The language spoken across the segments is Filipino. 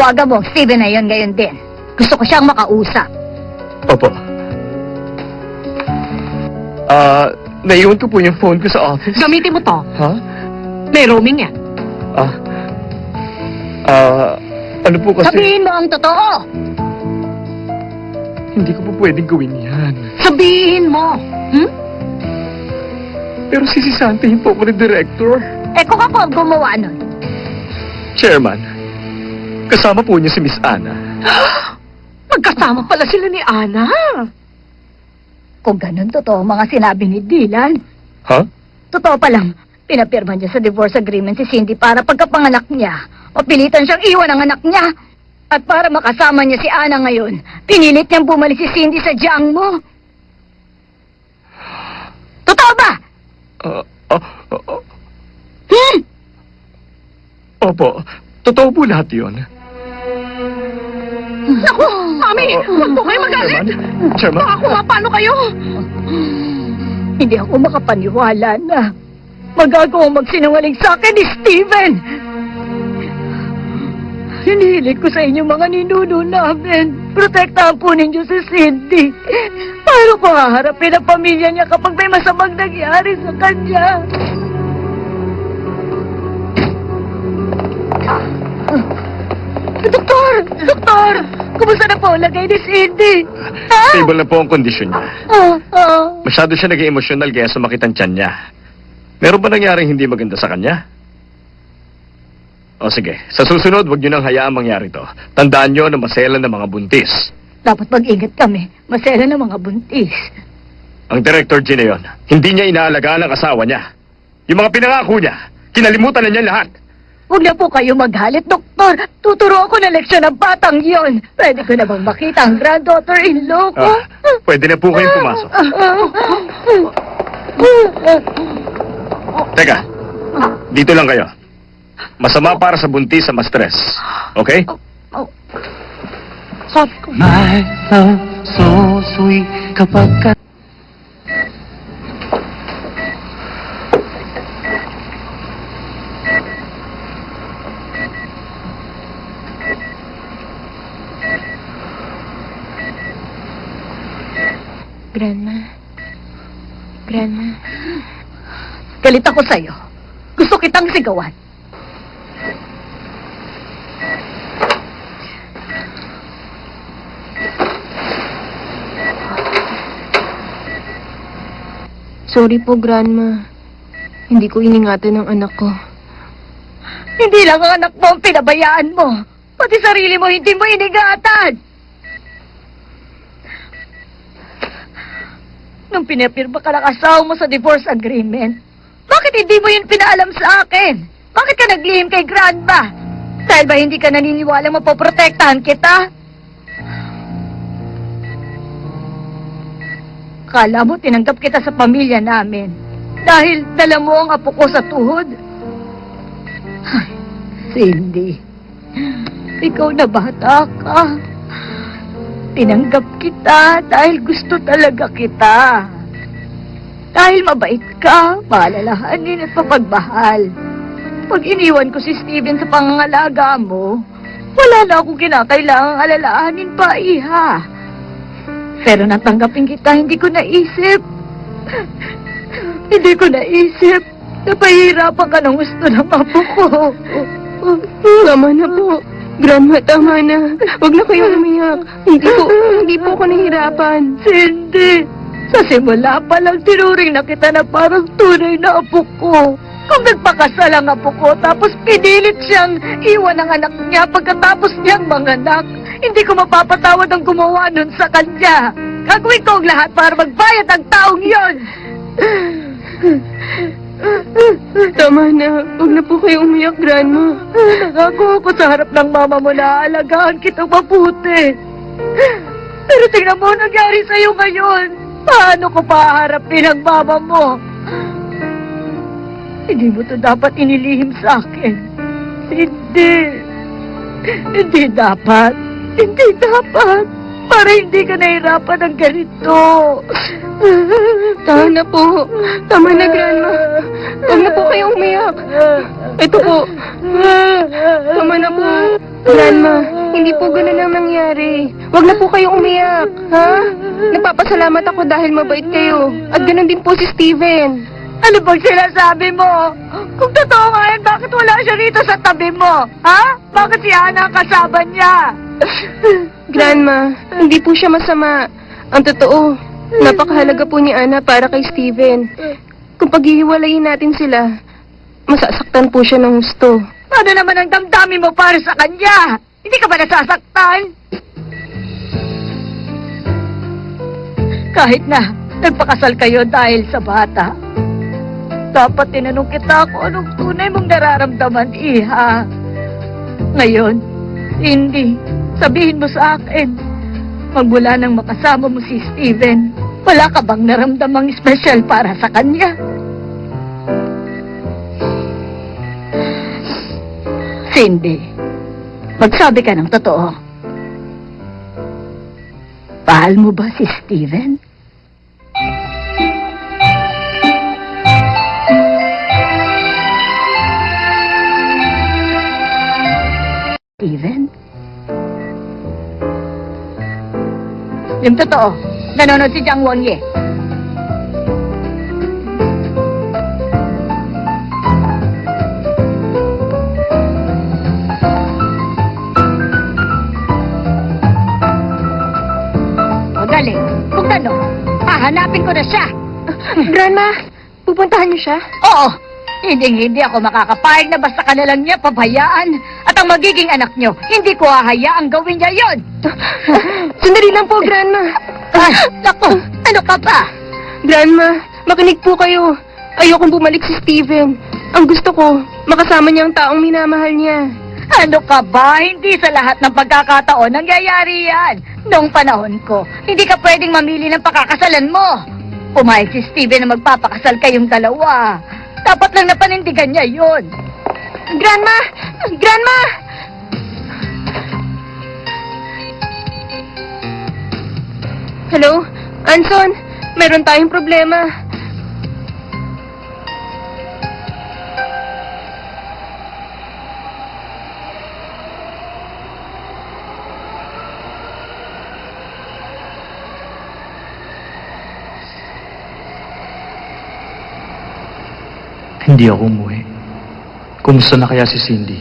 Tawagan mo, Steven na yun ngayon din. Gusto ko siyang makausap. Opo. Naiwan ko po yung phone ko sa office. Gamitin mo to. Ha? May roaming yan. Ano po kasi... Sabihin mo ang totoo! Hindi ko po pwedeng gawin yan. Sabihin mo. Pero sisisantahin po ako ni Director. Eh kung ako ang gumawa nun, Chairman, kasama po niya si Miss Ana. Magkasama pala sila ni Ana. kung ganun totoo ang mga sinabi ni Dylan. Ha? Totoo pa lang, pinapirma niya sa divorce agreement si Cindy para pagkapanganak niya, mapilitan siyang iwan ang anak niya. At para makasama niya si Ana ngayon, pinilit niyang bumalik si Cindy sa diyang mo. Totoo ba? Opo, totoo po lahat yun. Naku, Mami! Huwag po kayo magalit! Chairman? Baka kung paano kayo? Hindi ako makapaniwala na magagawang magsinungaling sa akin ni Steven. Hinihiling ko sa inyo mga ninuno namin. Protektahan po ninyo si Cindy. Paano ko haharapin ang pamilya niya kapag may masamang nangyari sa kanya? Doktor! Doktor! Kumusta na po ang lagay ni Cindy? Ha? Stable na po ang kondisyon niya. Masyado siya naging emosyonal kaya sumakit ang tiyan niya. Meron ba nangyaring hindi maganda sa kanya? O sige, sa susunod, huwag niyo nang hayaang mangyari to. Tandaan niyo na maselan ng mga buntis. Dapat mag-ingat kami. Masela ng mga buntis. Ang Director G na yun, hindi niya inaalagaan ang asawa niya. Yung mga pinangako niya, kinalimutan na niya lahat. Huwag na po kayo maghalit, Doktor. Tuturo ako ng leksyon ng batang yon. Pwede ko na bang makita ang granddaughter-in-law ko? Pwede na po kayong pumasok. Teka, dito lang kayo. Masama para sa buntis sa ma-stress. Okay? Sabi ko. My love so sweet kapag ka... Grandma. Grandma. Galit ako sa'yo. Gusto kitang sigawan. Sorry po, Grandma. Hindi ko iningatan ang anak ko. Hindi lang ang anak mo ang pinabayaan mo. Pati sarili mo hindi mo iningatan. Nung pinapirma ka ng asawa mo sa divorce agreement, bakit hindi mo yun pinaalam sa akin? Bakit ka naglihim kay Grandma? Dahil ba hindi ka naniniwala mapoprotektahan kita? Kala mo tinanggap kita sa pamilya namin dahil dala mo ang apo ko sa tuhod? Ay, Cindy, ikaw na bata ka. Tinanggap kita dahil gusto talaga kita. Dahil mabait ka, maalalahanin at mapagmahal. Pag iniwan ko si Steven sa pangangalaga mo, wala na akong kinakailangang alalahanin pa, iha. Pero natanggapin kita, hindi ko naisip. Hindi ko naisip na pahihirapan ka ng gusto ng apo ko. Tama na po. Grandma, tama na. Huwag na kayong umiyak. Hindi po ako nahihirapan. Cindy, sa simula pa lang tinuring na kita na parang tunay na apo ko. Kung nagpakasal ang apo ko, tapos pinilit siyang iwan ang anak niya pagkatapos niyang manganak, hindi ko mapapatawad ang gumawa nun sa kanya. Gagawin ko ang lahat para magbayad ang taong yon. Tama na. Huwag na po kayong umiyak, Grandma. Nangako ako sa harap ng mama mo na aalagaan kitang mabuti. Pero tingnan mo ang nangyari sa'yo ngayon. Paano ko paharapin ang mama mo? Hindi mo to dapat inilihim sa akin. Hindi. Hindi dapat. Hindi dapat. Para hindi ka nahirapan ng ganito. Tama na po. Tama na, Grandma. Huwag na po kayong umiyak. Ito po. Tama na po. Grandma, hindi po ganun ang nangyari. Huwag na po kayong umiyak, ha? Nagpapasalamat ako dahil mabait kayo. At ganun din po si Steven. Ano bang sinasabi mo? Kung totoo nga yan, bakit wala siya rito sa tabi mo? Ha? Bakit si Ana ang kasama niya? Grandma, hindi po siya masama. Ang totoo, napakahalaga po ni Ana para kay Steven. Kung paghihiwalayin natin sila, masasaktan po siya ng gusto. Ano naman ang damdamin mo para sa kanya? Hindi ka ba nasasaktan? Kahit na nagpakasal kayo dahil sa bata, dapat tinanong kita kung anong tunay mong nararamdaman, Iha. Ngayon, hindi. Sabihin mo sa akin, magmula nang makasama mo si Steven, wala ka bang naramdamang espesyal para sa kanya? Cindy, magsabi ka ng totoo. Mahal mo ba si Steven? Steven? Yung totoo, nanonood si Jiang Wangye. O galing, kung gano'n, hahanapin ko na siya. Grandma, pupuntahan niyo siya? Oo, hindi ako makakapayag na basta ka na lang niya pabayaan. At ang magiging anak niyo, hindi ko hahayaang gawin niya yon. Sandali lang po, Grandma. Ah, naku, ano ka pa? Grandma, makinig po kayo. Ayokong bumalik si Steven. Ang gusto ko, makasama niya ang taong minamahal niya. Ano ka ba? Hindi sa lahat ng pagkakataon nangyayari yan. Noong panahon ko, hindi ka pwedeng mamili ng pakakasalan mo. Pumayag si Steven na magpapakasal kayong dalawa. Dapat lang napanindigan niya yun. Grandma! Grandma! Hello? Anson, meron tayong problema. Hindi ako umuwi. Kumusta na kaya si Cindy?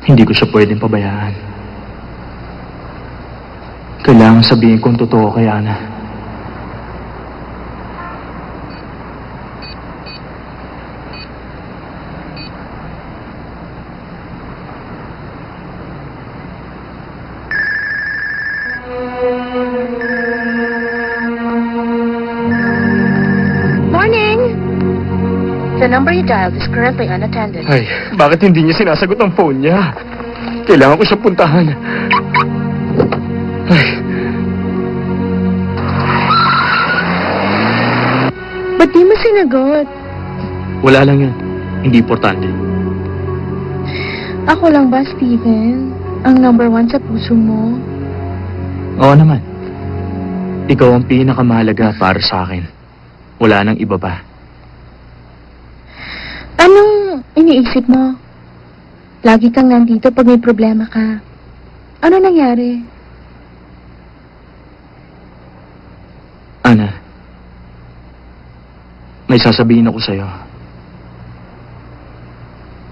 Hindi ko siya pwedeng pabayaan. Kailangan sabihin kong totoo kay Ana. Morning! The number you dialed is currently unattended. Ay, bakit hindi niya sinasagot ang phone niya? Kailangan ko siya puntahan. Ay, Ba't di mo sinagot? Wala lang yan. Hindi importante. Ako lang ba, Steven? Ang number 1 sa puso mo? Oo naman. Ikaw ang pinakamahalaga para sa akin. Wala nang iba pa. Anong iniisip mo? Lagi kang nandito pag may problema ka. Ano nangyari? Ana, may sasabihin ako sa'yo.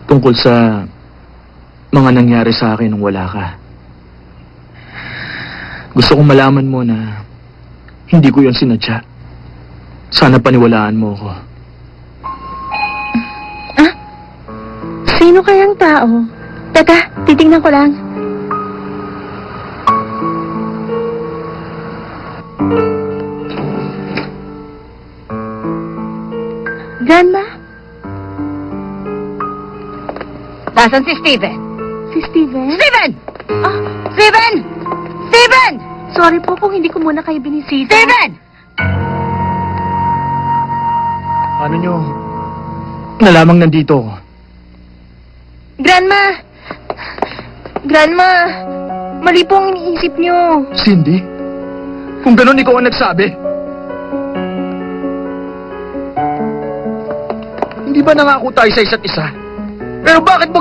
Tungkol sa mga nangyari sa akin nung wala ka. Gusto kong malaman mo na hindi ko yon sinadya. Sana paniwalaan mo ako. Sino kayang tao? Teka, titingnan ko lang. Grandma? Nasaan si Steven? Si Steven? Steven! Ah, Steven! Steven! sorry po kung hindi ko muna kayo binisita. Steven! Paano nyo nalamang nandito ako? Grandma! Grandma! Mali po ang iniisip niyo. Cindy? Kung ganun, ikaw ang nagsabi. Hindi ba nangako tayo sa isa't isa? Pero bakit mo